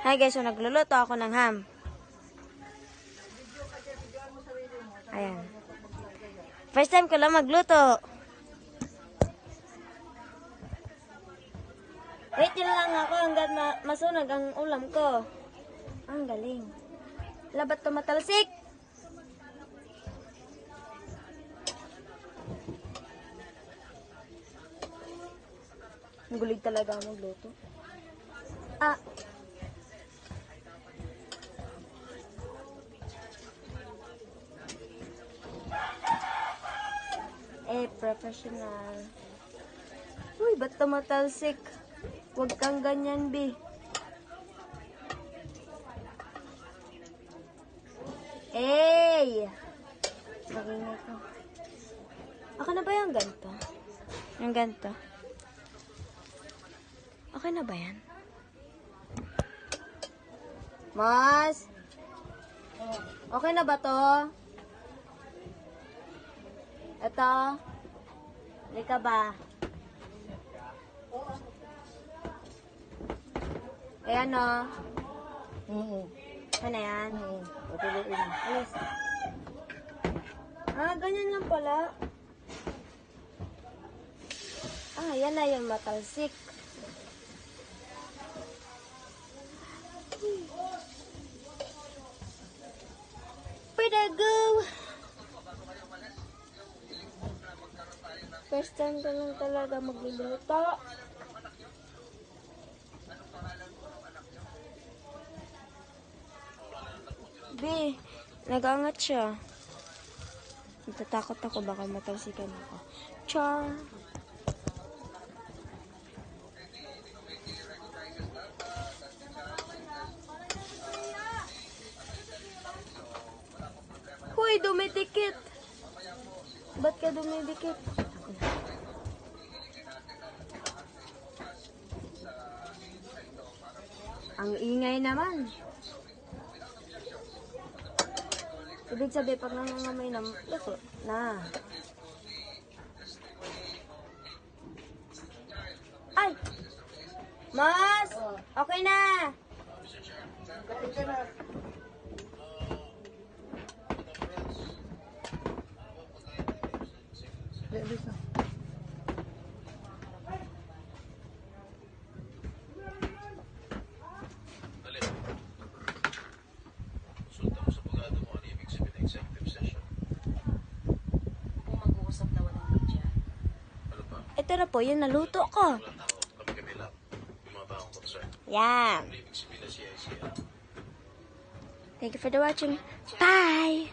Hi guys, so nagluluto ako ng ham. Ayan. First time ko lang magluto. Wait nyo lang ako hanggang masunog ang ulam ko. Ang galing. Labat to matalsik. Ang gulig talaga magluto. Professional. Uy, ba't tumatalsik? Huwag kang ganyan, B. Hey! Magingay ko. Okay na ba yung ganito? Yung ganito? Okay na ba yan? Mas? Okay na ba to? Ito? Lika ba? Ayan o. Ano yan? Alis. Ganyan lang pala. Yan na yung matalsik. Pwede go! First time ko lang talaga magluluto. B, nag-angat siya. Natatakot ako, baka matalsikan ako. Char! Huy, dumidikit! Ba't ka dumidikit? Ang ingay naman. Ibig sabihin, pag nangangamay na, luto na. Ay! Mas! Okay na! Ito na po, yung naluto ko. Yeah. Thank you for the watching. Bye!